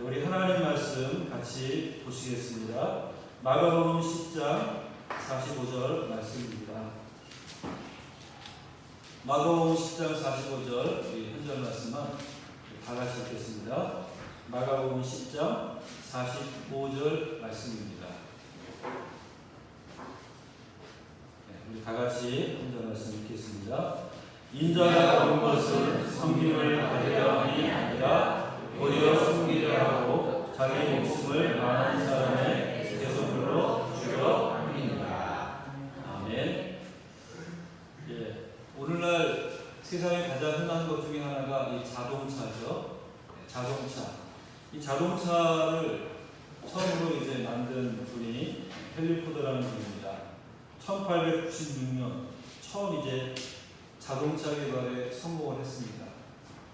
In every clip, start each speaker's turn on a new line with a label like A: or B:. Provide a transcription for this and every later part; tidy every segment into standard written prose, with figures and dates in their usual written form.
A: 우리 하나님 말씀 같이 보시겠습니다. 마가복음 10장 45절 말씀입니다. 마가복음 10장 45절 우리 한절 말씀은 다 같이 읽겠습니다. 마가복음 10장 45절 말씀입니다. 우리 다 같이 한절 말씀 읽겠습니다. 인자가 온 것은 섬김을 받으려 함이 아니라 도리어 섬기려 하고 자기 목숨을 많은 사람의 대속으로 주려 함이니라. 아멘. 오늘날 세상에 가장 흔한 것 중에 하나가 이 자동차죠. 자동차. 이 자동차를 처음으로 이제 만든 분이 헨리 포드라는 분입니다. 1896년 처음 이제 자동차 개발에 성공을 했습니다.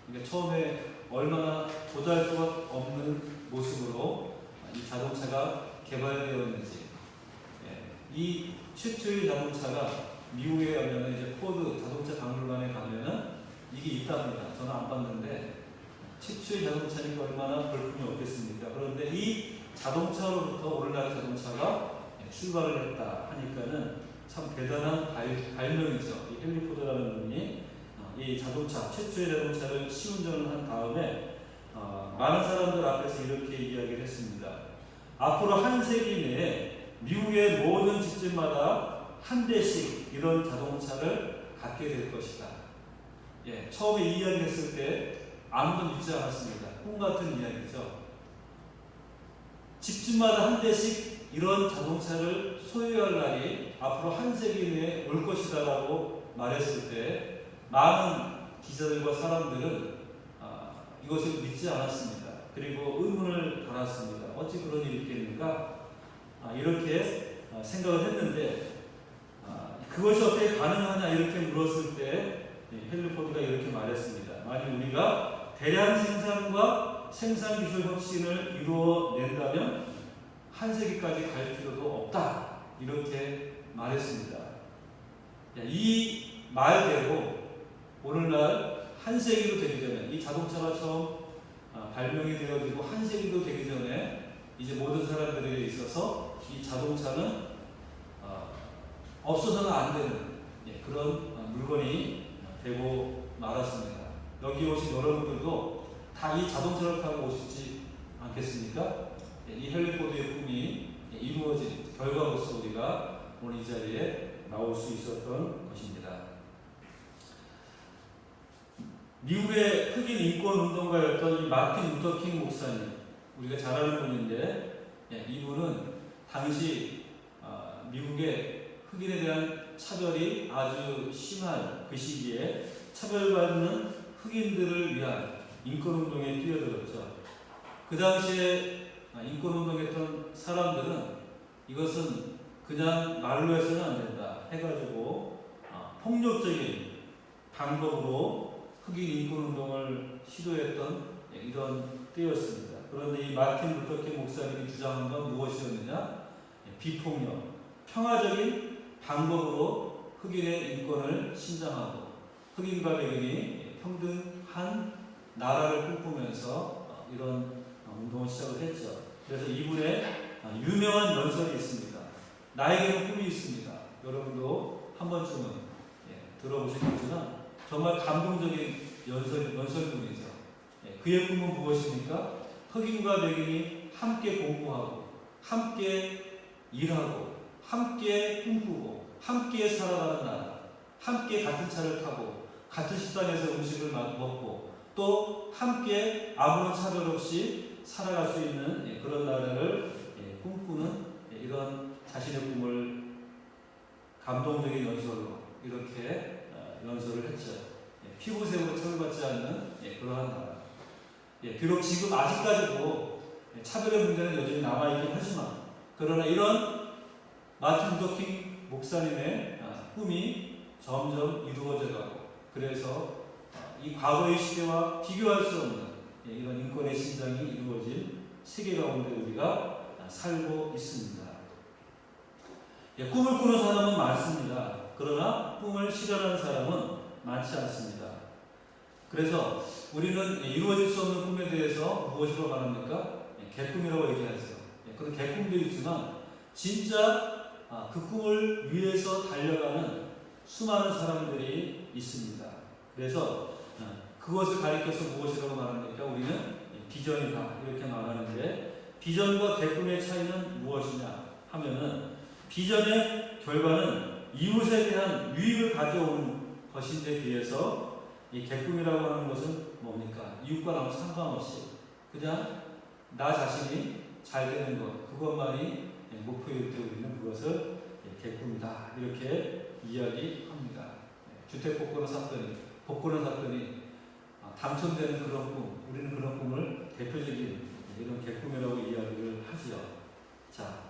A: 그러니까 처음에 얼마나 보잘것 없는 모습으로 이 자동차가 개발되었는지, 이 최초의 자동차가 미국에 가면 이제 포드 자동차 박물관에 가면은 이게 있답니다. 저는 안 봤는데 최초의 자동차니까 얼마나 볼품이 없겠습니까? 그런데 이 자동차로부터 오늘날 자동차가 출발을 했다 하니까는 참 대단한 발명이죠. 이 헨리 포드라는 분이 이 자동차, 최초의 자동차를 시운전을 한 다음에 많은 사람들 앞에서 이렇게 이야기를 했습니다. 앞으로 한 세기 내에 미국의 모든 집집마다 한 대씩 이런 자동차를 갖게 될 것이다. 처음에 이 이야기를 했을 때 아무도 믿지 않았습니다. 꿈 같은 이야기죠. 집집마다 한 대씩 이런 자동차를 소유할 날이 앞으로 한 세기 내에 올 것이다 라고 말했을 때 많은 기자들과 사람들은 이것을 믿지 않았습니다. 그리고 의문을 달았습니다. 어찌 그런 일이 있겠는가? 이렇게 생각을 했는데 그것이 어떻게 가능하냐 이렇게 물었을 때 헨리 포드가 이렇게 말했습니다. 만약 우리가 대량 생산과 생산 기술 혁신을 이루어낸다면 한 세기까지 갈 필요도 없다. 이렇게 말했습니다. 이 말대로 오늘날 한 세기도 되기 전에 이 자동차가 처음 발명이 되어지고 한 세기도 되기 전에 이제 모든 사람들에게 있어서 이 자동차는 없어서는 안 되는 그런 물건이 되고 말았습니다. 여기 오신 여러분들도 다 이 자동차를 타고 오시지 않겠습니까? 이 헨리 포드의 꿈이 이루어진 결과로서 우리가 오늘 이 자리에 나올 수 있었던 것입니다. 미국의 흑인 인권 운동가였던 이 마틴 루터 킹 목사님, 우리가 잘 아는 분인데 이분은 당시 미국의 흑인에 대한 차별이 아주 심한 그 시기에 차별받는 흑인들을 위한 인권운동에 뛰어들었죠. 그 당시에 인권운동했던 사람들은 이것은 그냥 말로 해서는 안 된다 해가지고 폭력적인 방법으로 흑인 인권운동을 시도했던 이런 때였습니다. 그런데 이 마틴 루터 킹 목사님이 주장한 건 무엇이었느냐? 비폭력, 평화적인 방법으로 흑인의 인권을 신장하고 흑인과 백인이 평등한 나라를 꿈꾸면서 이런 운동을 시작을 했죠. 그래서 이분의 유명한 연설이 있습니다. 나에게는 꿈이 있습니다. 여러분도 한 번쯤은 들어보시겠지만 정말 감동적인 연설문이죠. 그의 꿈은 무엇입니까? 흑인과 백인이 함께 공부하고 함께 일하고 함께 꿈꾸고 함께 살아가는 나라, 함께 같은 차를 타고 같은 식당에서 음식을 먹고 또 함께 아무런 차별 없이 살아갈 수 있는 그런 나라를 꿈꾸는 이런 자신의 꿈을 감동적인 연설로 이렇게 연설을 했죠. 피부색으로 처벌받지 않는 그러한 나라. 비록 지금 아직까지도 차별의 문제는 여전히 남아있긴 하지만 그러나 이런 마틴 루터 킹 목사님의 꿈이 점점 이루어져가고 그래서 이 과거의 시대와 비교할 수 없는 이런 인권의 신장이 이루어진 세계 가운데 우리가 살고 있습니다. 꿈을 꾸는 사람은 많습니다. 그러나 꿈을 실현하는 사람은 많지 않습니다. 그래서 우리는 이루어질 수 없는 꿈에 대해서 무엇으로 말합니까? 개꿈이라고 얘기하죠. 그런 개꿈도 있지만 진짜 그 꿈을 위해서 달려가는 수많은 사람들이 있습니다. 그래서 그것을 가리켜서 무엇이라고 말합니까? 우리는 비전이다 이렇게 말하는데, 비전과 개꿈의 차이는 무엇이냐 하면은, 비전의 결과는 이웃에 대한 유익을 가져오는 것인데 비해서 이 개꿈이라고 하는 것은 뭡니까? 이웃과 아무 상관없이 그냥 나 자신이 잘 되는 것, 그것만이 목표일 때 우리는 그것을 개꿈이다 이렇게 이야기합니다. 주택 복권을 샀더니 당첨되는 그런 꿈, 우리는 그런 꿈을 대표적인 이런 개꿈이라고 이야기를 하지요. 자,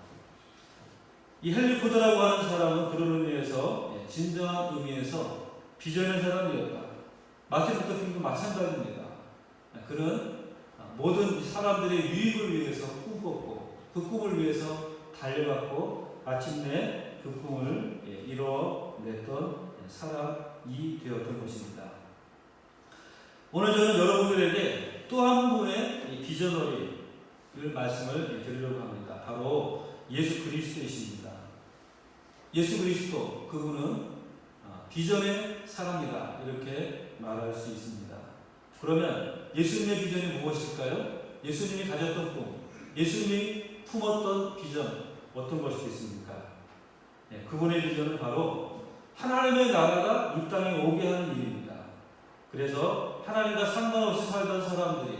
A: 이 헨리 포드라고 하는 사람은 그런 의미에서 진정한 의미에서 비전의 사람이었다. 마틴 루터 킹도 마찬가지입니다. 그는 모든 사람들의 유익을 위해서 꿈꿨고 그 꿈을 위해서 달려갔고 마침내 그 꿈을 이뤄냈던 사람이 되었던 것입니다. 오늘 저는 여러분들에게 또 한 분의 비전어리를 말씀을 드리려고 합니다. 바로 예수 그리스도이십니다. 예수 그리스도, 그분은 비전의 사람이다 이렇게 말할 수 있습니다. 그러면 예수님의 비전이 무엇일까요? 예수님이 가졌던 꿈, 예수님이 품었던 비전 어떤 것이 있습니까? 그분의 비전은 바로 하나님의 나라가 이 땅에 오게 하는 일입니다. 그래서 하나님과 상관없이 살던 사람들이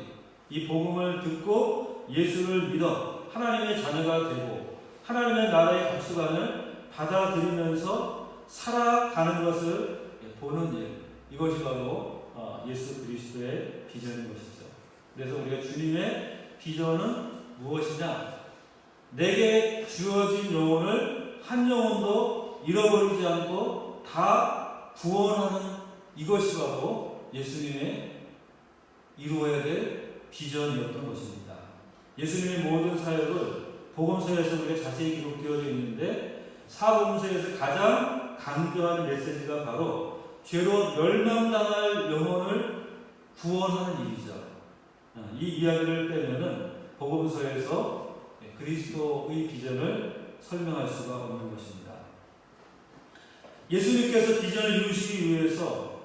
A: 이 복음을 듣고 예수를 믿어 하나님의 자녀가 되고 하나님의 나라의 가치관을 받아들이면서 살아가는 것을 보는 일, 이것이 바로 예수 그리스도의 비전인 것이죠. 그래서 우리가 주님의 비전은 무엇이냐? 내게 주어진 영혼을 한 영혼도 잃어버리지 않고 다 구원하는, 이것이 바로 예수님의 이루어야 될 비전이었던 것입니다. 예수님의 모든 사역을 복음서에서 우리가 자세히 기록되어져 있는데, 사복음서에서 가장 강조하는 메시지가 바로 죄로 멸망당할 영혼을 구원하는 일이죠. 이 이야기를 빼면은 복음서에서 그리스도의 비전을 설명할 수가 없는 것입니다. 예수님께서 비전을 이루시기 위해서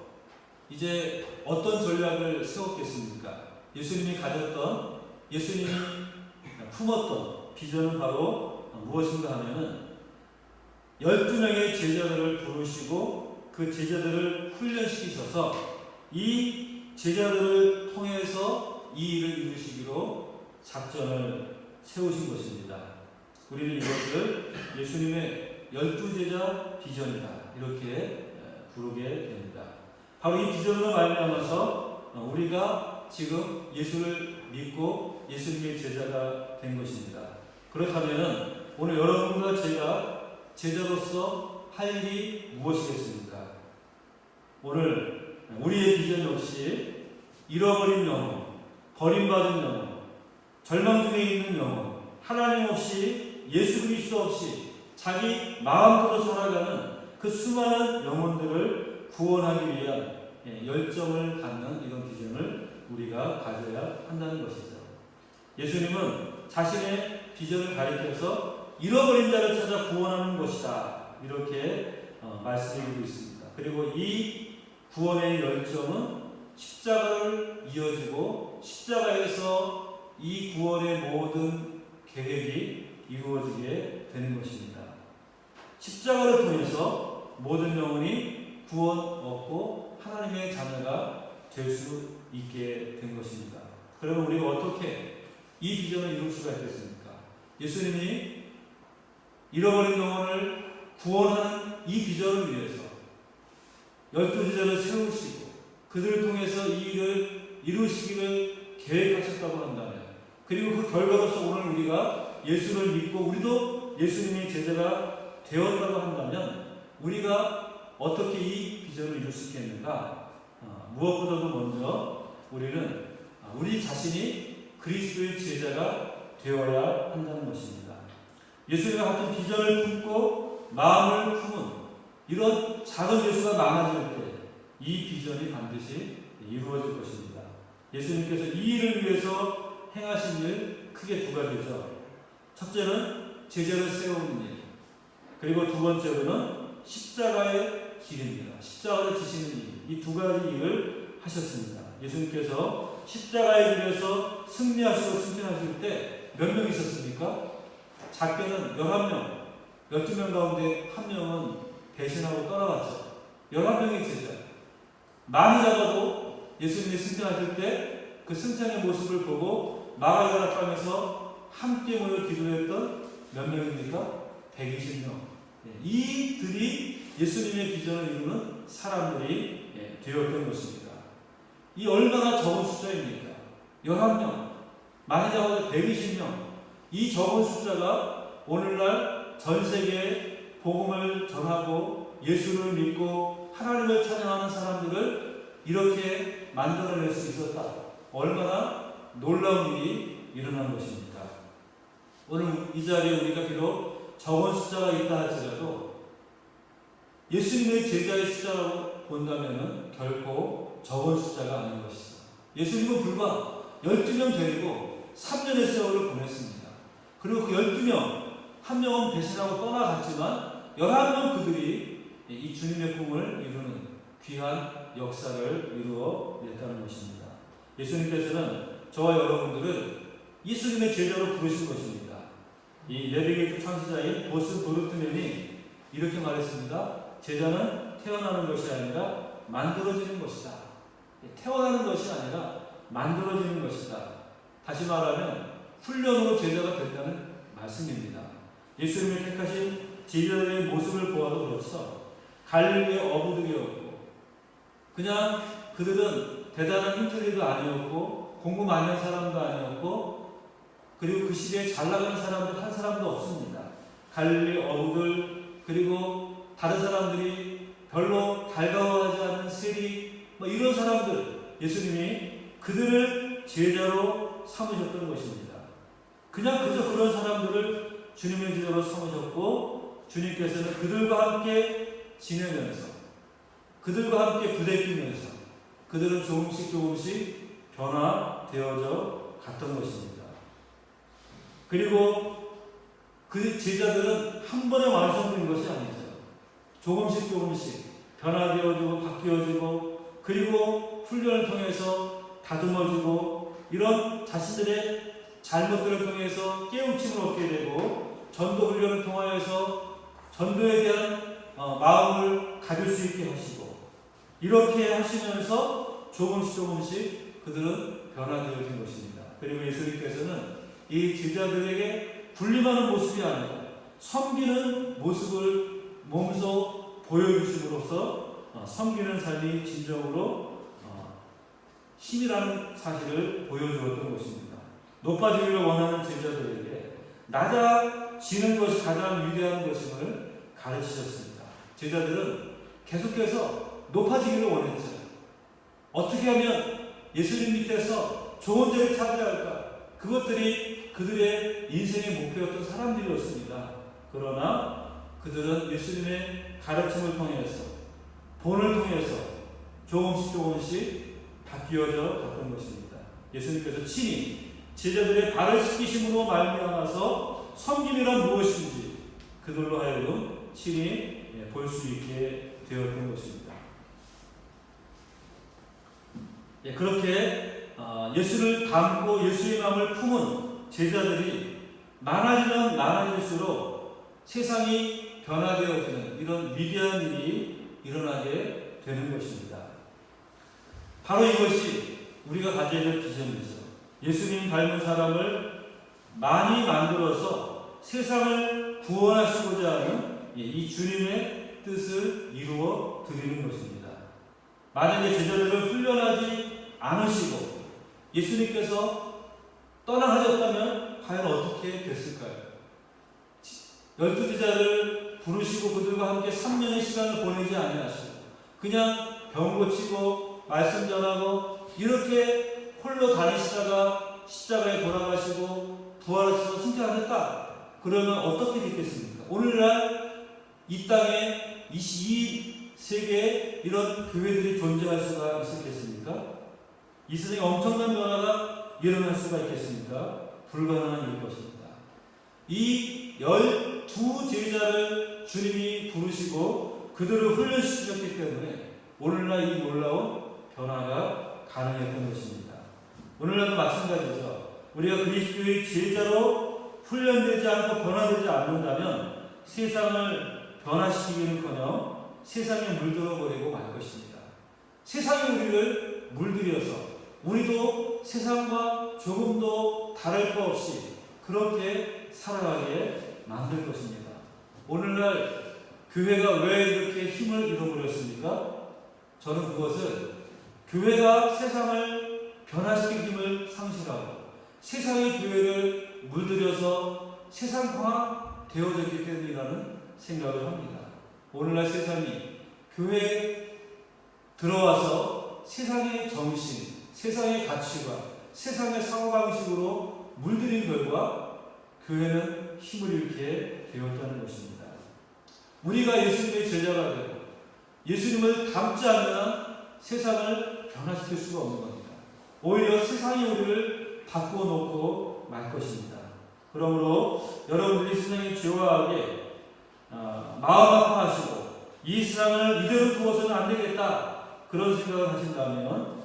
A: 이제 어떤 전략을 세웠겠습니까? 예수님이 가졌던, 예수님이 품었던 비전은 바로 무엇인가 하면은 12명의 제자들을 부르시고 그 제자들을 훈련시키셔서 이 제자들을 통해서 이 일을 이루시기로 작전을 세우신 것입니다. 우리는 이것을 예수님의 12제자 비전이다 이렇게 부르게 됩니다. 바로 이 비전으로 말미암아서 우리가 지금 예수를 믿고 예수님의 제자가 된 것입니다. 그렇다면 오늘 여러분과 제가 제자로서 할 일이 무엇이겠습니까? 오늘 우리의 비전 역시 잃어버린 영혼, 버림받은 영혼, 절망 중에 있는 영혼, 하나님 없이, 예수 그리스도 없이 자기 마음대로 살아가는 그 수많은 영혼들을 구원하기 위한 열정을 갖는 이런 비전을 우리가 가져야 한다는 것이죠. 예수님은 자신의 비전을 가리켜서 잃어버린 자를 찾아 구원하는 것이다 이렇게 말씀드리고 있습니다. 그리고 이 구원의 열정은 십자가를 이어지고 십자가에서 이 구원의 모든 계획이 이루어지게 되는 것입니다. 십자가를 통해서 모든 영혼이 구원 얻고 하나님의 자녀가 될 수 있게 된 것입니다. 그러면 우리가 어떻게 이 비전을 이룰 수가 있겠습니까? 예수님이 잃어버린 영혼을 구원하는 이 비전을 위해서 12제자를 세우시고 그들을 통해서 이 일을 이루시기를 계획하셨다고 한다면, 그리고 그 결과로서 오늘 우리가 예수를 믿고 우리도 예수님의 제자가 되었다고 한다면 우리가 어떻게 이 비전을 이룰 수 있겠는가? 무엇보다도 먼저 우리는 우리 자신이 그리스도의 제자가 되어야 한다는 것입니다. 예수님과 같은 비전을 품고 마음을 품은 이런 작은 예수가 많아질 때 이 비전이 반드시 이루어질 것입니다. 예수님께서 이 일을 위해서 행하신 일 크게 두 가지죠. 첫째는 제자를 세우는 일, 그리고 두 번째로는 십자가의 길입니다. 십자가를 지시는 일, 이 두 가지 일을 하셨습니다. 예수님께서 십자가의 길에서 승리하시고 승진하실 때 몇 명 있었습니까? 작게는 11명, 12명 가운데 한 명은 배신하고 떠나갔죠. 11명의 제자. 많이 잡아도 예수님이 승천하실 때 그 승천의 모습을 보고 마가다락방에서 함께 모여 기도했던 몇 명입니까? 120명. 이들이 예수님의 비전을 이루는 사람들이 되었던 것입니다. 이 얼마나 적은 숫자입니까? 11명, 많이 잡아도 120명. 이 적은 숫자가 오늘날 전 세계에 복음을 전하고 예수를 믿고 하나님을 찬양하는 사람들을 이렇게 만들어낼 수 있었다. 얼마나 놀라운 일이 일어난 것입니까? 오늘 이 자리에 우리가 비록 적은 숫자가 있다 할지라도 예수님의 제자의 숫자라고 본다면 결코 적은 숫자가 아닌 것이죠. 예수님은 불과 12명 데리고 3년의 세월을 보냈습니다. 그리고 그 12명, 한 명은 배신하고 떠나갔지만 11명 그들이 이 주님의 꿈을 이루는 귀한 역사를 이루어 냈다는 것입니다. 예수님께서는 저와 여러분들을 예수님의 제자로 부르신 것입니다. 이 레비게이트 창시자인 보스 브루트맨이 이렇게 말했습니다. 제자는 태어나는 것이 아니라 만들어지는 것이다. 태어나는 것이 아니라 만들어지는 것이다. 다시 말하면 훈련으로 제자가 된다는 말씀입니다. 예수님을 택하신 제자들의 모습을 보아도 그렇죠. 갈릴리의 어부들이었고 그냥 그들은 대단한 인텔리도 아니었고 공부 많이 한 사람도 아니었고 그리고 그 시대에 잘 나가는 사람들 한 사람도 없습니다. 갈릴리 어부들 그리고 다른 사람들이 별로 달가워하지 않은 세리 이런 사람들 예수님이 그들을 제자로 삼으셨던 것입니다. 그냥 그저 그런 사람들을 주님의 제자로 삼으셨고 주님께서는 그들과 함께 지내면서 그들과 함께 부대끼면서 그들은 조금씩 변화되어져 갔던 것입니다. 그리고 그 제자들은 한 번에 완성된 것이 아니죠. 조금씩 변화되어지고 바뀌어지고 그리고 훈련을 통해서 다듬어지고 이런 자신들의 잘못들을 통해서 깨우침을 얻게 되고 전도 훈련을 통하여서 전도에 대한 마음을 가질 수 있게 하시고 이렇게 하시면서 조금씩 그들은 변화되어진 것입니다. 그리고 예수님께서는 이 제자들에게 군림하는 모습이 아니라 섬기는 모습을 몸소 보여주심으로써 섬기는 삶이 진정으로 신이라는 사실을 보여주었던 것입니다. 높아지기를 원하는 제자들에게 낮아지는 것이 가장 위대한 것임을 가르치셨습니다. 제자들은 계속해서 높아지기를 원했죠. 어떻게 하면 예수님 밑에서 좋은 자를 찾아야 할까? 그것들이 그들의 인생의 목표였던 사람들이었습니다. 그러나 그들은 예수님의 가르침을 통해서 본을 통해서 조금씩 바뀌어져 갔던 것입니다. 예수님께서 친히 제자들의 발을 씻기심으로 말미암아서 섬김이란 무엇인지 그들로 하여금 친히 볼 수 있게 되었던 것입니다. 그렇게 예수를 닮고 예수의 마음을 품은 제자들이 많아지면 많아질수록 세상이 변화되어지는 이런 위대한 일이 일어나게 되는 것입니다. 바로 이것이 우리가 가져야 될 비전이죠. 예수님 닮은 사람을 많이 만들어서 세상을 구원하시고자 하는 이 주님의 뜻을 이루어 드리는 것입니다. 만약에 제자들을 훈련하지 않으시고 예수님께서 떠나가셨다면 과연 어떻게 됐을까요? 12제자를 부르시고 그들과 함께 3년의 시간을 보내지 아니하시고 그냥 병 고치고 말씀 전하고 이렇게 홀로 다니시다가 십자가에 돌아가시고 부활하셔서 승천하셨다. 그러면 어떻게 됐겠습니까? 오늘날 이 땅에 이 세계에 이런 교회들이 존재할 수가 있었겠습니까? 이 세상에 엄청난 변화가 일어날 수가 있겠습니까? 불가능한 일 것입니다. 이 12제자를 주님이 부르시고 그들을 훈련시키셨기 때문에 오늘날 이 놀라운 변화가 가능했던 것입니다. 오늘날도 마찬가지죠. 우리가 그리스도의 제자로 훈련되지 않고 변화되지 않는다면 세상을 변화시키기는커녕 세상에 물들어 버리고 말 것입니다. 세상이 우리를 물들여서 우리도 세상과 조금도 다를 것 없이 그렇게 살아가게 만들 것입니다. 오늘날 교회가 왜 이렇게 힘을 잃어버렸습니까? 저는 그것은 교회가 세상을 변화시킬 힘을 상실하고 세상의 교회를 물들여서 세상화 되어졌기 때문이라는 생각을 합니다. 오늘날 세상이 교회에 들어와서 세상의 정신, 세상의 가치관, 세상의 사고방식으로 물들인 결과 교회는 힘을 잃게 되었다는 것입니다. 우리가 예수님의 제자가 되고 예수님을 닮지 않는 세상을 변화시킬 수가 없는 겁니다. 오히려 세상이 우리를 바꾸어 놓고 말 것입니다. 그러므로 여러분들이 세상의 죄와 악에 마음 아파하시고 이 세상을 이대로 두어서는 안 되겠다 그런 생각을 하신다면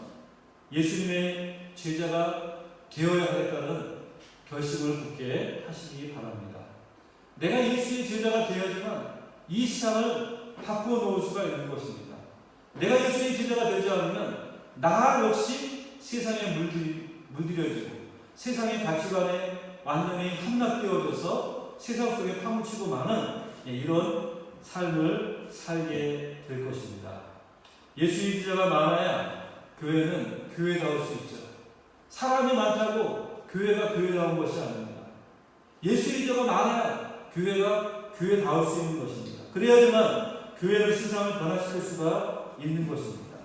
A: 예수님의 제자가 되어야 하겠다는 결심을 굳게 하시기 바랍니다. 내가 예수의 제자가 되어야지만 이 세상을 바꾸어 놓을 수가 있는 것입니다. 내가 예수의 제자가 되지 않으면 나 역시 세상에 물들여지고 세상의 가치관에 완전히 함락되어져서 세상 속에 파묻히고 마는 이런 삶을 살게 될 것입니다. 예수의 제자가 많아야 교회는 교회다울 수 있죠. 사람이 많다고 교회가 교회다운 것이 아닙니다. 예수의 제자가 많아야 교회가 교회다울 수 있는 것입니다. 그래야지만 교회를 세상을 변화시킬 수가 있는 것입니다.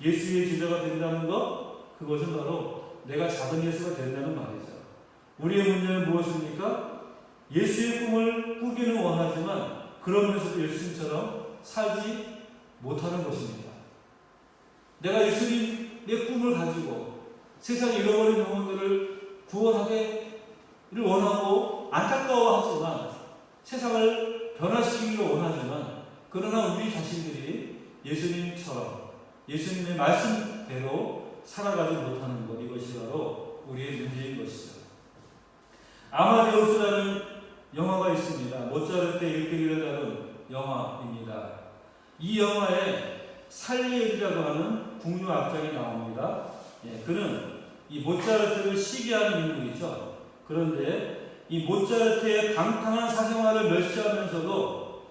A: 예수의 제자가 된다는 것, 그것은 바로 내가 작은 예수가 된다는 말이죠. 우리의 문제는 무엇입니까? 예수의 꿈을 꾸기는 원하지만 그러면서도 예수님처럼 살지 못하는 것입니다. 내가 예수님의 꿈을 가지고 세상에 잃어버린 영혼들을 구원하기를 원하고 안타까워하지만 세상을 변화시키기를 원하지만 그러나 우리 자신들이 예수님처럼 예수님의 말씀대로 살아가지 못하는 것, 이것이 바로 우리의 문제인 것이죠. 아마데우스라는 영화가 있습니다. 모차르트의 일대기를 다룬 영화입니다. 이 영화에 살리엘이라고 하는 궁녀 악장이 나옵니다. 그는 이 모차르트를 시기하는 인물이죠. 그런데 이 모차르트의 방탕한 사생활을 멸시하면서도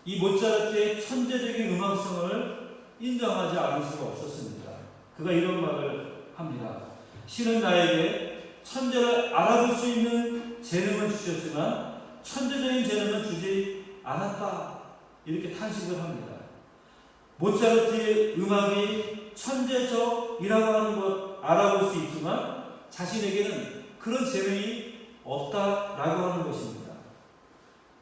A: 이 모차르트의 천재적인 음악성을 인정하지 않을 수가 없었습니다. 그가 이런 말을 합니다. 신은 나에게 천재를 알아볼 수 있는 재능을 주셨지만 천재적인 재능은 주지 않았다. 이렇게 탄식을 합니다. 모차르트의 음악이 천재적이라고 하는 것 알아볼 수 있지만 자신에게는 그런 재능이 없다라고 하는 것입니다.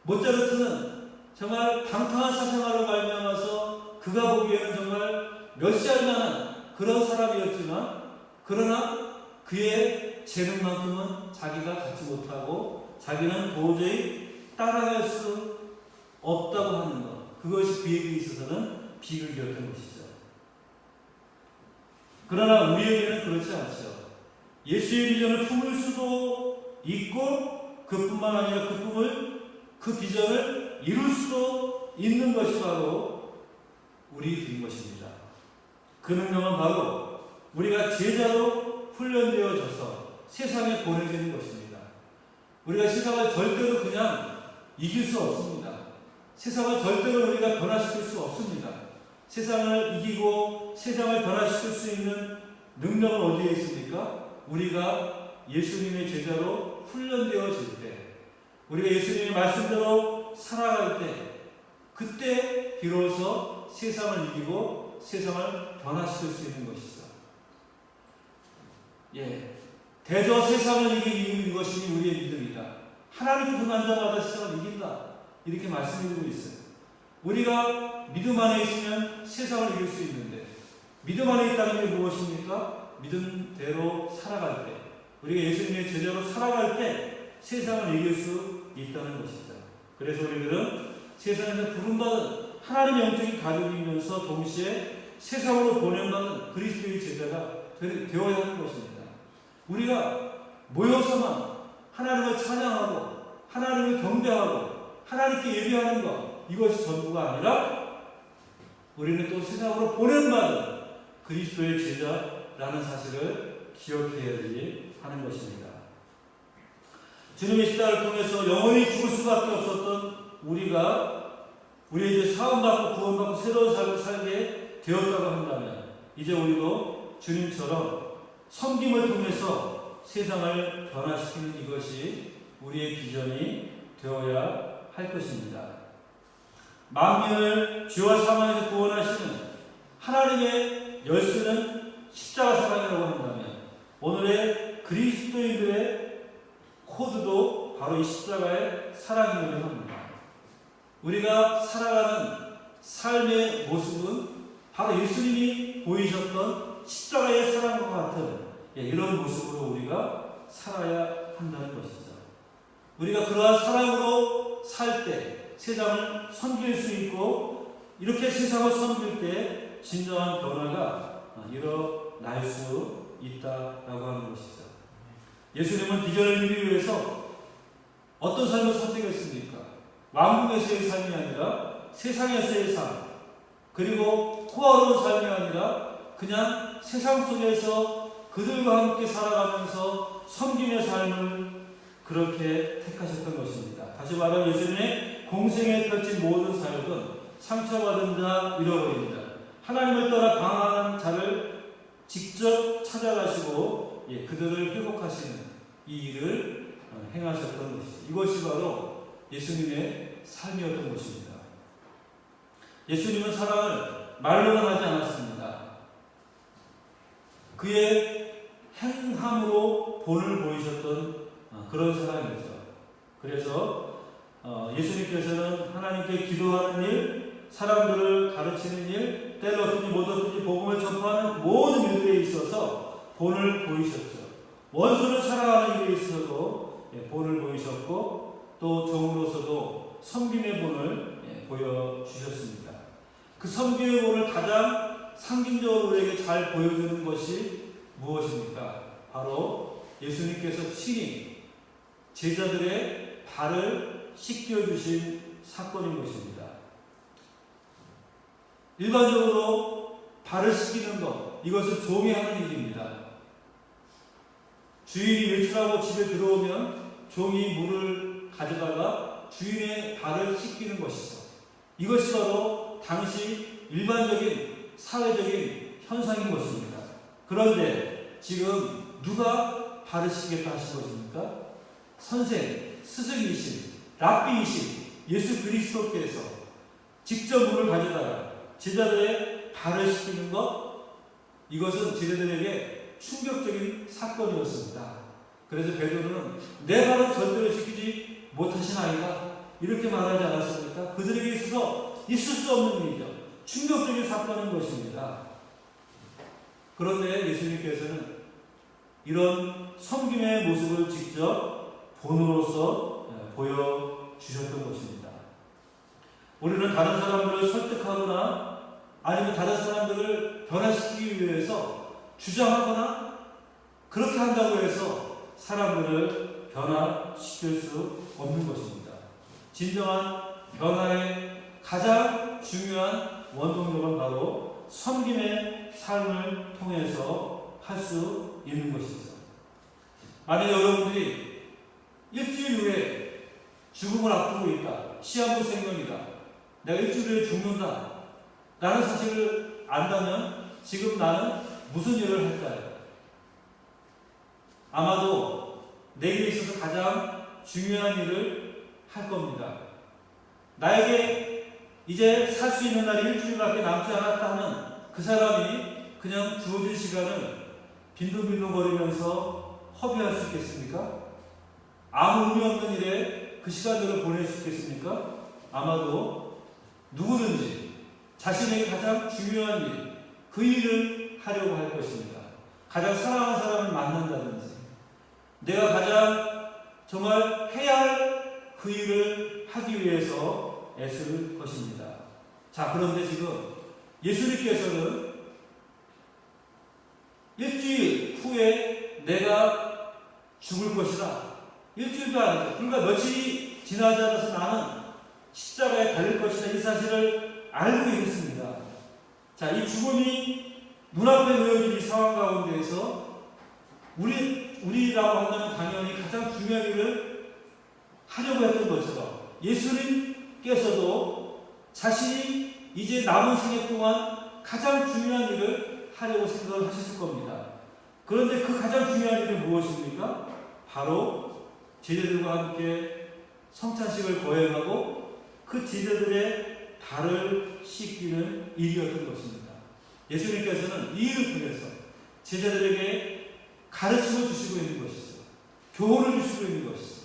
A: 모차르트는 정말 방탕한 사생활로 말미암아서 그가 보기에는 정말 멸시할 만한 그런 사람이었지만 그러나 그의 재능만큼은 자기가 갖지 못하고 자기는 도저히 따라갈 수 없다고 하는 것, 그것이 그에게 있어서는 비극이었던 것이죠. 그러나 우리에게는 그렇지 않죠. 예수의 비전을 품을 수도 있고 그뿐만 아니라 그 비전을 이룰 수도 있는 것이 바로 우리들인 것입니다. 그 능력은 바로 우리가 제자로 훈련되어져서 세상에 보내지는 것입니다. 우리가 세상을 절대로 그냥 이길 수 없습니다. 세상을 절대로 우리가 변화시킬 수 없습니다. 세상을 이기고 세상을 변화시킬 수 있는 능력은 어디에 있습니까? 우리가 예수님의 제자로 훈련되어질 때, 우리가 예수님의 말씀대로 살아갈 때, 그때 비로소 세상을 이기고 세상을 변화시킬 수 있는 것이죠. 대저 세상을 이기는 것이 우리의 믿음이다. 하나님 뜻만 자마다 세상을 이긴다. 이렇게 말씀해주고 있어요. 우리가 믿음 안에 있으면 세상을 이길 수 있는데 믿음 안에 있다는 게 무엇입니까? 믿음대로 살아갈 때, 우리가 예수님의 제자로 살아갈 때 세상을 이길 수 있다는 것이죠. 그래서 우리들은 세상에서 부름받은 하나님의 영적인 가족이면서 동시에 세상으로 보냄받은 그리스도의 제자가 되어야 하는 것입니다. 우리가 모여서만 하나님을 찬양하고 하나님을 경배하고 하나님께 예배하는 것, 이것이 전부가 아니라 우리는 또 세상으로 보냄받은 그리스도의 제자라는 사실을 기억해야지 하는 것입니다. 주님의 십자가를 통해서 영원히 죽을 수밖에 없었던 우리가 이제 사함받고 구원받고 새로운 삶을 살게 되었다고 한다면 이제 우리도 주님처럼 섬김을 통해서 세상을 변화시키는 이것이 우리의 비전이 되어야 할 것입니다. 만민을 죄와 사망에서 구원하시는 하나님의 열쇠는 십자가 사랑이라고 한다면 오늘의 그리스도인들의 코드도 바로 이 십자가의 사랑이라고 합니다. 우리가 살아가는 삶의 모습은 바로 예수님이 보이셨던 십자가의 사랑과 같은 이런 모습으로 우리가 살아야 한다는 것이죠. 우리가 그러한 사랑으로 살 때 세상을 섬길 수 있고 이렇게 세상을 섬길 때 진정한 변화가 일어날 수 있다라고 하는 것이죠. 예수님은 비전을 이루기 위해서 어떤 삶을 선택했습니까? 왕궁에서의 삶이 아니라 세상에서의 삶, 그리고 호화로운 삶이 아니라 그냥 세상 속에서 그들과 함께 살아가면서 섬김의 삶을 그렇게 택하셨던 것입니다. 다시 말하면 예수님의 공생에 펼친 모든 사역은 상처받은 자, 잃어버린 자, 하나님을 떠나 방황하는 자를 직접 찾아가시고 그들을 회복하시는 이 일을 행하셨던 것이죠. 이것이 바로 예수님의 삶이었던 것입니다. 예수님은 사랑을 말로만 하지 않았습니다. 그의 행함으로 본을 보이셨던 그런 사랑이었죠. 그래서 예수님께서는 하나님께 기도하는 일, 사람들을 가르치는 일, 때를 얻든지 못 얻든지 복음을 전파하는 모든 일들에 있어서 본을 보이셨죠. 원수를 사랑하는 일에 있어서도 본을 보이셨고 또 종으로서도 섬김의 본을 보여주셨습니다. 그 섬김의 본을 가장 상징적으로 우리에게 잘 보여주는 것이 무엇입니까? 바로 예수님께서 친히 제자들의 발을 씻겨주신 사건인 것입니다. 일반적으로 발을 씻기는 것, 이것은 종이 하는 일입니다. 주인이 외출하고 집에 들어오면 종이 물을 가져다가 주인의 발을 씻기는 것이죠. 이것이 바로 당시 일반적인 사회적인 현상인 것입니다. 그런데 지금 누가 발을 씻겠다 하신 것입니까? 선생, 스승이신, 랍비이신 예수 그리스도께서 직접 물을 가져다가 제자들의 발을 씻기는 것, 이것은 제자들에게 충격적인 사건이었습니다. 그래서 베드로는 내 발은 절대로 씻기지 못하신 아이다 이렇게 말하지 않았습니까? 그들에게 있어서 있을 수 없는 일이죠. 충격적인 사건인 것입니다. 그런데 예수님께서는 이런 섬김의 모습을 직접 본으로서 보여주셨던 것입니다. 우리는 다른 사람들을 설득하거나 아니면 다른 사람들을 변화시키기 위해서 주장하거나 그렇게 한다고 해서 사람들을 변화시킬 수 없는 것입니다. 진정한 변화의 가장 중요한 원동력은 바로 섬김의 삶을 통해서 할 수 있는 것이죠. 만약 여러분들이 일주일 후에 죽음을 앞두고 있다. 시한부 생명이다. 내가 일주일 후에 죽는다. 라는 사실을 안다면 지금 나는 무슨 일을 할까요? 아마도 내게 있어서 가장 중요한 일을 할 겁니다. 나에게 이제 살 수 있는 날이 일주일밖에 남지 않았다 하는 그 사람이 그냥 주어진 시간을 빈둥빈둥거리면서 허비할 수 있겠습니까? 아무 의미 없는 일에 그 시간들을 보낼 수 있겠습니까? 아마도 누구든지 자신에게 가장 중요한 일, 그 일을 하려고 할 것입니다. 가장 사랑하는 사람을 만난다든지, 내가 가장 정말 해야 할 그 일을 하기 위해서 애쓸 것입니다. 자, 그런데 지금 예수님께서는 일주일 후에 내가 죽을 것이다. 일주일도 아니죠. 불과 며칠이 지나지 않아서 나는 십자가에 달릴 것이다. 이 사실을 알고 있습니다. 자, 이 죽음이 눈앞에 놓여진 이 상황 가운데에서 우리라고 한다면 당연히 가장 중요한 일을 하려고 했던 것처럼 예수님께서도 자신이 이제 남은 생애 동안 가장 중요한 일을 하려고 생각을 하셨을 겁니다. 그런데 그 가장 중요한 일은 무엇입니까? 바로 제자들과 함께 성찬식을 거행하고 그 제자들의 발을 씻기는 일이었던 것입니다. 예수님께서는 이 일을 통해서 제자들에게 가르침을 주시고 있는 것이죠. 교훈을 주시고 있는 것이죠.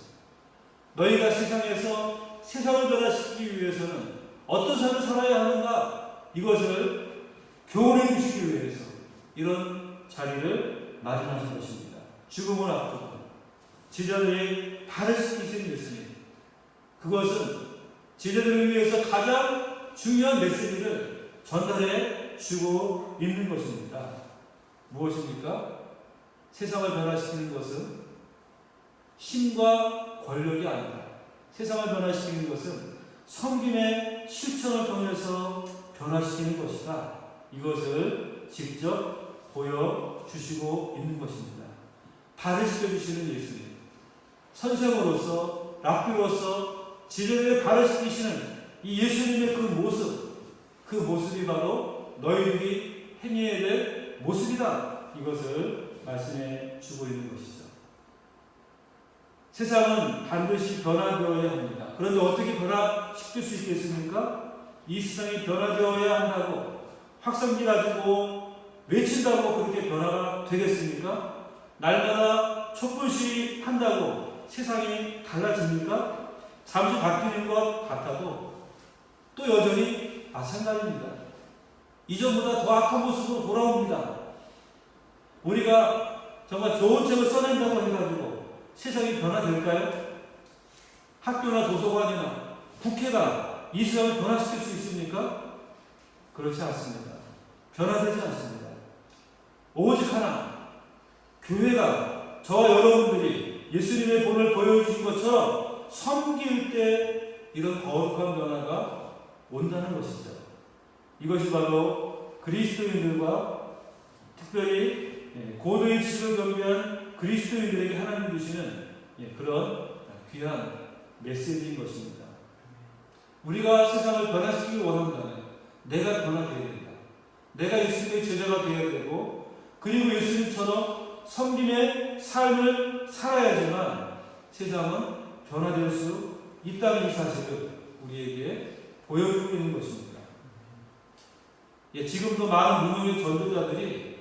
A: 너희가 세상에서 세상을 변화시키기 위해서는 어떤 삶을 살아야 하는가, 이것을 교훈해 주시기 위해서 이런 자리를 마련하신 것입니다. 죽음을 앞두고 제자들의 발을 씻기신 예수님, 그것은 제자들을 위해서 가장 중요한 메시지를 전달해 주고 있는 것입니다. 무엇입니까? 세상을 변화시키는 것은 힘과 권력이 아니다. 세상을 변화시키는 것은 섬김의 실천을 통해서 변화시키는 것이다. 이것을 직접 보여주시고 있는 것입니다. 발을 씻겨주시는 예수님, 선생으로서 랍비로서 제자들의 발을 씻기시는 이 예수님의 그 모습이 바로 너희들이 행해야 될 모습이다. 이것을 말씀해 주고 있는 것이죠. 세상은 반드시 변화되어야 합니다. 그런데 어떻게 변화시킬 수 있겠습니까? 이 세상이 변화되어야 한다고 확성기 가지고 외친다고 그렇게 변화가 되겠습니까? 날마다 촛불시 한다고 세상이 달라집니까? 잠시 바뀌는 것 같아도 또 여전히 마찬가지입니다. 이전보다 더 악한 모습으로 돌아옵니다. 우리가 정말 좋은 책을 써낸다고 해가지고 세상이 변화될까요? 학교나 도서관이나 국회가 이 세상을 변화시킬 수 있습니까? 그렇지 않습니다. 변화되지 않습니다. 오직 하나, 교회가 저와 여러분들이 예수님의 본을 보여주신 것처럼 섬길 때 이런 거룩한 변화가 온다는 것이죠. 이것이 바로 그리스도인들과 특별히 고도의 지식을 경배한 그리스도인들에게 하나님 주시는 그런 귀한 메시지인 것입니다. 우리가 세상을 변화시키기 원한다면 내가 변화되어야 된다. 내가 예수님의 제자가 되어야 되고, 그리고 예수님처럼 섬김의 삶을 살아야지만 세상은 변화될 수 있다는 이 사실을 우리에게 보여주고 있는 것입니다. 지금도 많은 무명의 전도자들이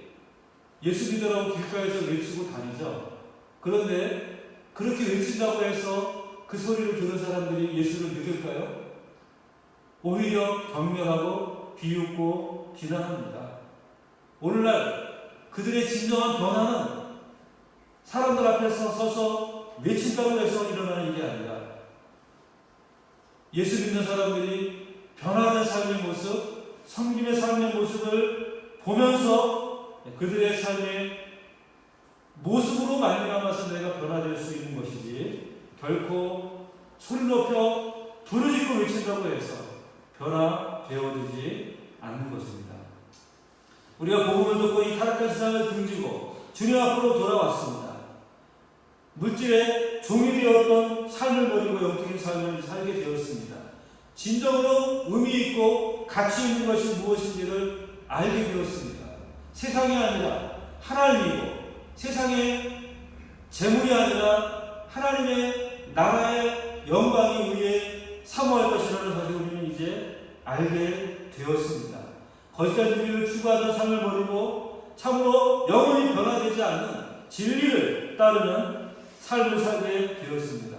A: 예수 믿으라고 길가에서 외치고 다니죠. 그런데 그렇게 외친다고 해서 그 소리를 들은 사람들이 예수를 믿을까요? 오히려 경멸하고 비웃고 비난합니다. 오늘날 그들의 진정한 변화는 사람들 앞에서 서서 외친다고 해서 일어나는 일이 아니라 예수 믿는 사람들이 변화된 삶의 모습, 섬김의 삶의 모습을 보면서 그들의 삶의 모습으로 말미암아서 내가 변화될 수 있는 것이지, 결코 소리 높여 부르짖고 외친다고 해서 변화되어지지 않는 것입니다. 우리가 복음을 듣고 이 타락한 세상을 등지고 주님 앞으로 돌아왔습니다. 물질의 종이 되었던 삶을 버리고 영적인 삶을 살게 되었습니다. 진정으로 의미 있고 가치 있는 것이 무엇인지를 알게 되었습니다. 세상이 아니라 하나님이고, 세상의 재물이 아니라 하나님의 나라의 영광이 우리의 사모할 것이라는 사실을 우리는 이제 알게 되었습니다. 거짓된 진리를 추구하던 삶을 버리고 참으로 영원히 변화되지 않는 진리를 따르는 삶을 살게 되었습니다.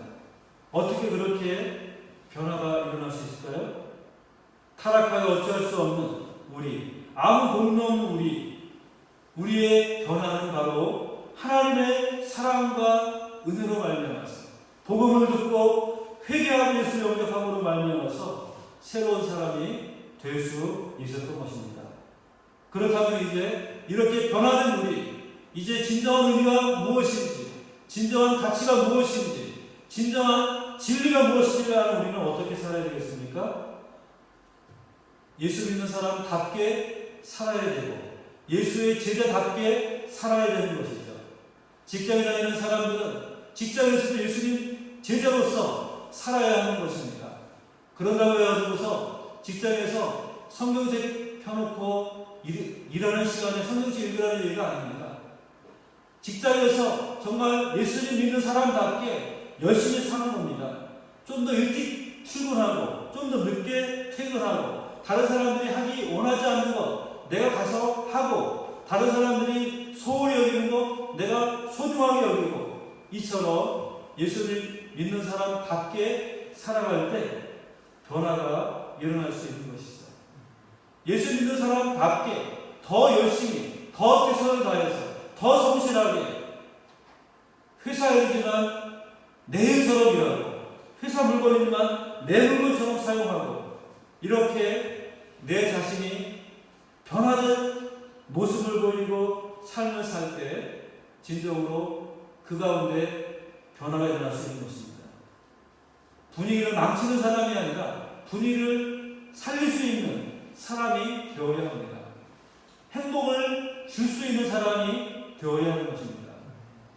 A: 어떻게 그렇게 변화가 일어날 수 있을까요? 타락하여 어찌할 수 없는 우리, 아무 공로 없는 우리의 변화는 바로 하나님의 사랑과 은혜로 말미암아서 복음을 듣고 회개하고 예수를 영접함으로 말미암아서 새로운 사람이 될 수 있었던 것입니다. 그렇다면 이제 이렇게 변화된 우리, 이제 진정한 의미가 무엇인지, 진정한 가치가 무엇인지, 진정한 진리가 무엇인지 아는 우리는 어떻게 살아야 되겠습니까? 예수 믿는 사람답게 살아야 되고 예수의 제자답게 살아야 되는 것이죠. 직장에 다니는 사람들은 직장에서도 예수님 제자로서 살아야 하는 것입니다. 그런다고 해가지고서 직장에서 성경책 펴놓고 일하는 시간에 성경책 읽으라는 얘기가 아닙니다. 직장에서 정말 예수님 믿는 사람답게 열심히 사는 겁니다. 좀 더 일찍 출근하고 좀 더 늦게 퇴근하고 다른 사람들이 하기 원하지 않는 것 내가 가서 하고 다른 사람들이 소홀히 여기는 것 내가 소중하게 여기고 이처럼 예수를 믿는 사람답게 살아갈 때 변화가 일어날 수 있는 것이죠. 예수 믿는 사람답게 더 열심히 더 최선을 다해서 더 성실하게 회사 일이지만 내 일처럼 일하고 회사 물건이지만 내 물건처럼 사용하고 이렇게 내 자신이 변화된 모습을 보이고 삶을 살 때 진정으로 그 가운데 변화가 일어날 수 있는 것입니다. 분위기를 망치는 사람이 아니라 분위기를 살릴 수 있는 사람이 되어야 합니다. 행복을 줄 수 있는 사람이 되어야 하는 것입니다.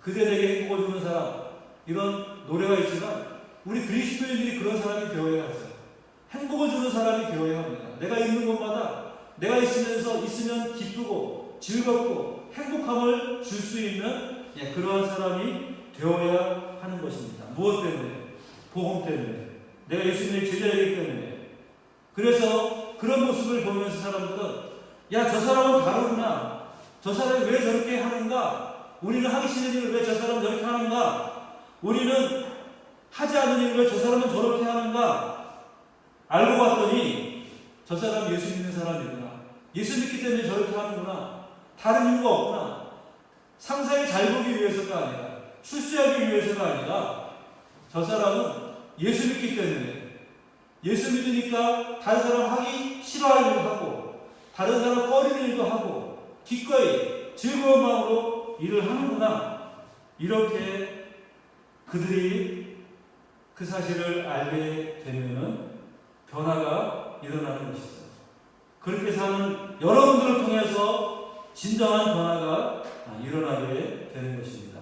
A: 그들에게 행복을 주는 사람, 이런 노래가 있지만 우리 그리스도인들이 그런 사람이 되어야 하죠. 행복을 주는 사람이 되어야 합니다. 내가 있는 곳마다 내가 있으면 기쁘고 즐겁고 행복함을 줄 수 있는 그러한 사람이 되어야 하는 것입니다. 무엇 때문에? 복음 때문에. 내가 예수님의 제자이기 때문에. 그래서 그런 모습을 보면서 사람들은 야, 저 사람은 다르구나. 저 사람이 왜 저렇게 하는가? 우리는 하기 싫은 일을 왜 저 사람은 저렇게 하는가? 우리는 하지 않는 일을 왜 저 사람은 저렇게 하는가? 알고 봤더니 저 사람 예수 믿는 사람이구나. 예수 믿기 때문에 저렇게 하는구나. 다른 이유가 없구나. 상사에 잘 보기 위해서가 아니라 출세하기 위해서가 아니라 저 사람은 예수 믿기 때문에 예수 믿으니까 다른 사람 하기 싫어하는 일을 하고 다른 사람 꺼리는 일도 하고 기꺼이 즐거운 마음으로 일을 하는구나. 이렇게 그들이 그 사실을 알게 되면은 변화가 일어나는 것이죠. 그렇게 사는 여러분들을 통해서 진정한 변화가 일어나게 되는 것입니다.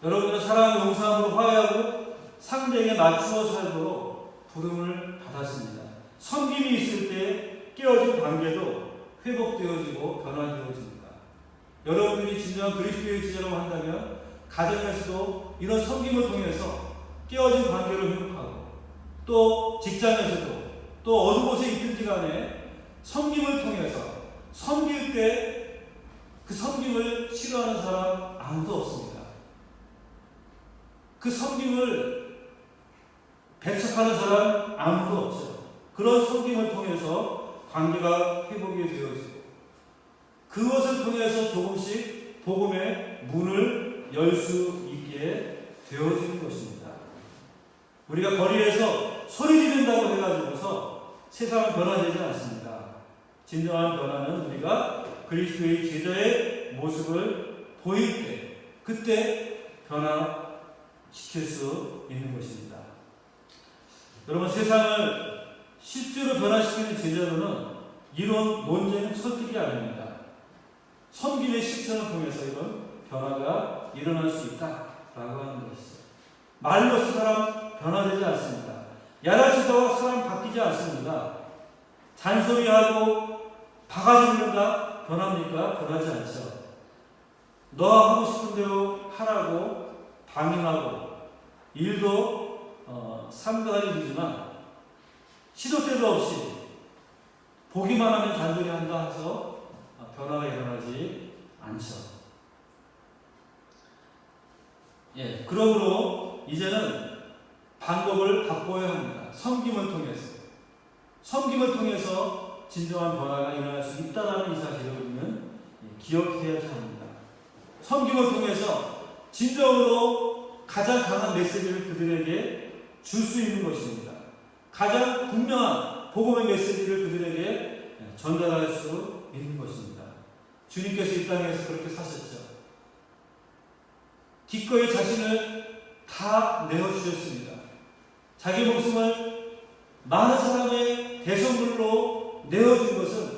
A: 여러분들은 사랑, 용서함으로 화해하고 상대에게 맞추어 살도록 부름을 받았습니다. 섬김이 있을 때 깨어진 관계도 회복되어지고 변화되어집니다. 여러분들이 진정한 그리스도의 제자라고 한다면 가정에서도 이런 섬김을 통해서 깨어진 관계를 회복하고 또 직장에서도 또 어느 곳에 있든지 간에 섬김을 통해서 섬길 때 그 섬김을 싫어하는 사람 아무도 없습니다. 그 섬김을 배척하는 사람 아무도 없죠. 그런 섬김을 통해서 관계가 회복이 되어지고 그것을 통해서 조금씩 복음의 문을 열 수 있게 되어지는 것입니다. 우리가 거리에서 소리 지른다고 해가지고서 세상은 변화되지 않습니다. 진정한 변화는 우리가 그리스도의 제자의 모습을 보일 때 그때 변화시킬 수 있는 것입니다. 여러분, 세상을 실제로 변화시키는 제자로는 이론, 논쟁은 설득이 아닙니다. 섬김의 실천을 통해서 이런 변화가 일어날 수 있다라고 하는 것이죠. 말로서 사람 변화되지 않습니다. 야단치다가 사람 바뀌지 않습니다. 잔소리하고 바가지는가 변합니까? 변하지 않죠. 너 하고 싶은 대로 하라고 방임하고 일도 삼가하게 되지만 시도 때도 없이 보기만 하면 잔소리한다 해서 변화가 일어나지 않죠. 그러므로 이제는 방법을 바꿔야 합니다. 섬김을 통해서 진정한 변화가 일어날 수 있다는 이 사실을 우리는 기억해야 합니다. 섬김을 통해서 진정으로 가장 강한 메시지를 그들에게 줄 수 있는 것입니다. 가장 분명한 복음의 메시지를 그들에게 전달할 수 있는 것입니다. 주님께서 이 땅에서 그렇게 사셨죠. 기꺼이 자신을 다 내어주셨습니다. 자기 목숨을 많은 사람의 대성물로 내어준 것은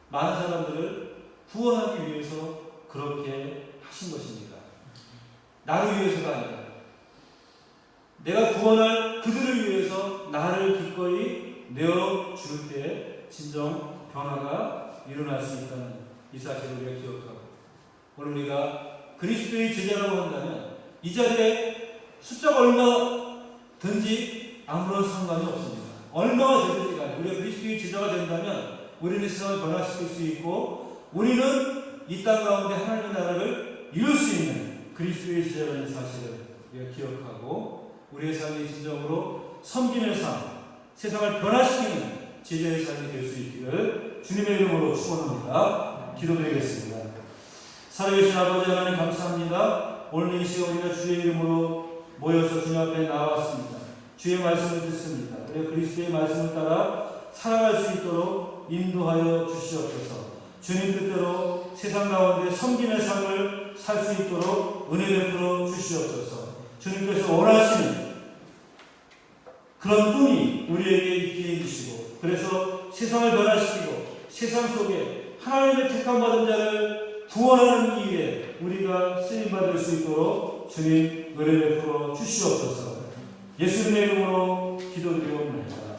A: 많은 사람들을 구원하기 위해서 그렇게 하신 것입니다. 나를 위해서가 아니라 내가 구원할 그들을 위해서 나를 기꺼이 내어줄 때 진정 변화가 일어날 수 있다는 이 사실을 우리가 기억하고, 오늘 우리가 그리스도의 제자라고 한다면 이 자리에 숫자가 얼마든지 아무런 상관이 없습니다. 얼마가 되든지 간에 우리가 그리스도의 제자가 된다면 우리는 세상을 변화시킬 수 있고, 우리는 이 땅 가운데 하나님의 나라를 이룰 수 있는 그리스도의 제자라는 사실을 우리가 기억하고, 우리의 삶이 진정으로 섬기는 삶, 세상을 변화시키는 제자의 삶이 될 수 있기를 주님의 이름으로 축원합니다. 기도드리겠습니다. 살아계신 아버지 하나님 감사합니다. 오늘 이 시간 우리가 주의 이름으로 모여서 주님 앞에 나왔습니다. 주의 말씀을 듣습니다. 우리가 그리스도의 말씀을 따라 살아갈 수 있도록 인도하여 주시옵소서. 주님 뜻대로 세상 가운데 섬기는 삶을 살 수 있도록 은혜 베풀어 주시옵소서. 주님께서 원하시는 그런 꿈이 우리에게 있게 해주시고, 그래서 세상을 변화시키고 세상 속에 하나님의 택함 받은 자를 구원하는 일에 우리가 쓰임받을 수 있도록 주님 은혜 베풀어 주시옵소서. 예수님의 이름으로 기도드리옵나이다.